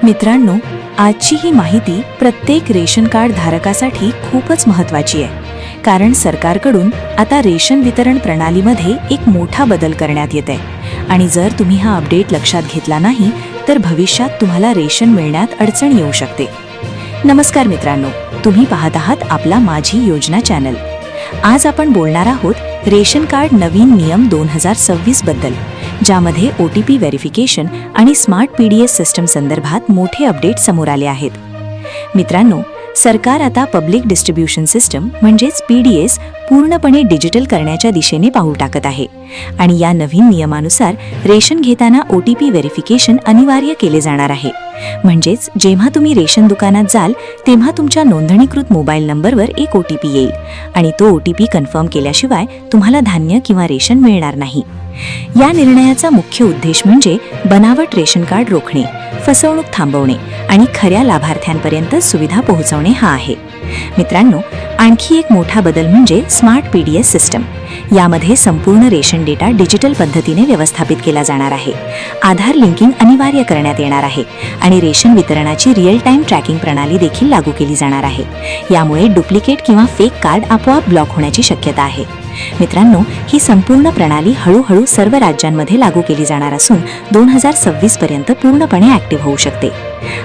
मित्रांनो, आजची ही माहिती प्रत्येक रेशन कार्ड धारकासाठी खूपच महत्त्वाची आहे, कारण सरकारकडून आता रेशन वितरण प्रणालीमध्ये एक मोठा बदल करण्यात येत आहे आणि जर तुम्ही हा अपडेट लक्षात घेतला नाही तर भविष्यात तुम्हाला रेशन मिळण्यात अडचण येऊ शकते. नमस्कार मित्रांनो, तुम्ही पाहत आहात आपला माझी योजना चॅनल. आज आपण बोलणार आहोत रेशन कार्ड नवीन नियम 2026 बद्दल, ज्यामध्ये OTP व्हेरिफिकेशन आणि स्मार्ट PDS सिस्टम संदर्भात मोठे अपडेट समोर आले आहेत. मित्रांनो, सरकार आता पब्लिक डिस्ट्रीब्युशन सिस्टम म्हणजेच PDS पूर्णपणे डिजिटल करण्याच्या दिशेने पाऊल टाकत आहे आणि या नवीन नियमानुसार रेशन घेताना OTP व्हेरिफिकेशन अनिवार्य केले जाणार आहे. म्हणजेच जेव्हा तुम्ही रेशन दुकानात जाल तेव्हा तुमच्या नोंदणीकृत मोबाईल नंबरवर एक OTP येईल आणि तो OTP कन्फर्म केल्याशिवाय तुम्हाला धान्य किंवा रेशन मिळणार नाही. या निर्णयाचा मुख्य उद्देश म्हणजे बनावट रेशन कार्ड रोखणे, फसवणूक थांबवणे आणि खऱ्या लाभार्थ्यांपर्यंत सुविधा पोहोचवणे हा आहे. मित्रांनो, आणखी एक मोठा बदल म्हणजे स्मार्ट PDS सिस्टम. यामध्ये संपूर्ण रेशन डेटा डिजिटल पद्धतीने व्यवस्थापित केला जाणार आहे. आधार लिंकिंग अनिवार्य करण्यात येणार आहे आणि रेशन वितरणाची रिअल टाइम ट्रॅकिंग प्रणाली देखील लागू केली जाणार आहे. यामुळे डुप्लिकेट किंवा फेक कार्ड आपोआप ब्लॉक होण्याची शक्यता आहे. मित्रांनो, ही संपूर्ण प्रणाली हळूहळू सर्व राज्यांमध्ये लागू केली जाणार असून 2026 पर्यंत पूर्णपणे ऍक्टिव्ह होऊ शकते.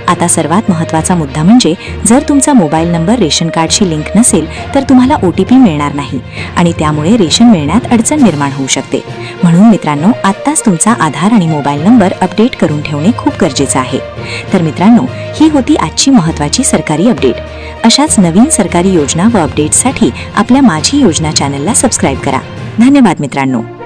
आता सर्वात महत्त्वाचा मुद्दा म्हणजे जर तुमचा मोबाईल नंबर रेशन कार्डशी लिंक नसेल तर तुम्हाला OTP मिळणार नाही आणि त्यामुळे रेशन मिळण्यात अडचण निर्माण होऊ शकते. म्हणून मित्रांनो, आत्ताच तुमचा आधार आणि मोबाईल नंबर अपडेट करून ठेवणे खूप गरजेचं आहे. तर मित्रांनो, ही होती आजची महत्त्वाची सरकारी अपडेट. अशाच नवीन सरकारी योजना व अपडेट्ससाठी आपल्या माझी योजना चॅनलला सबस्क्राईब करा. धन्यवाद मित्रांनो.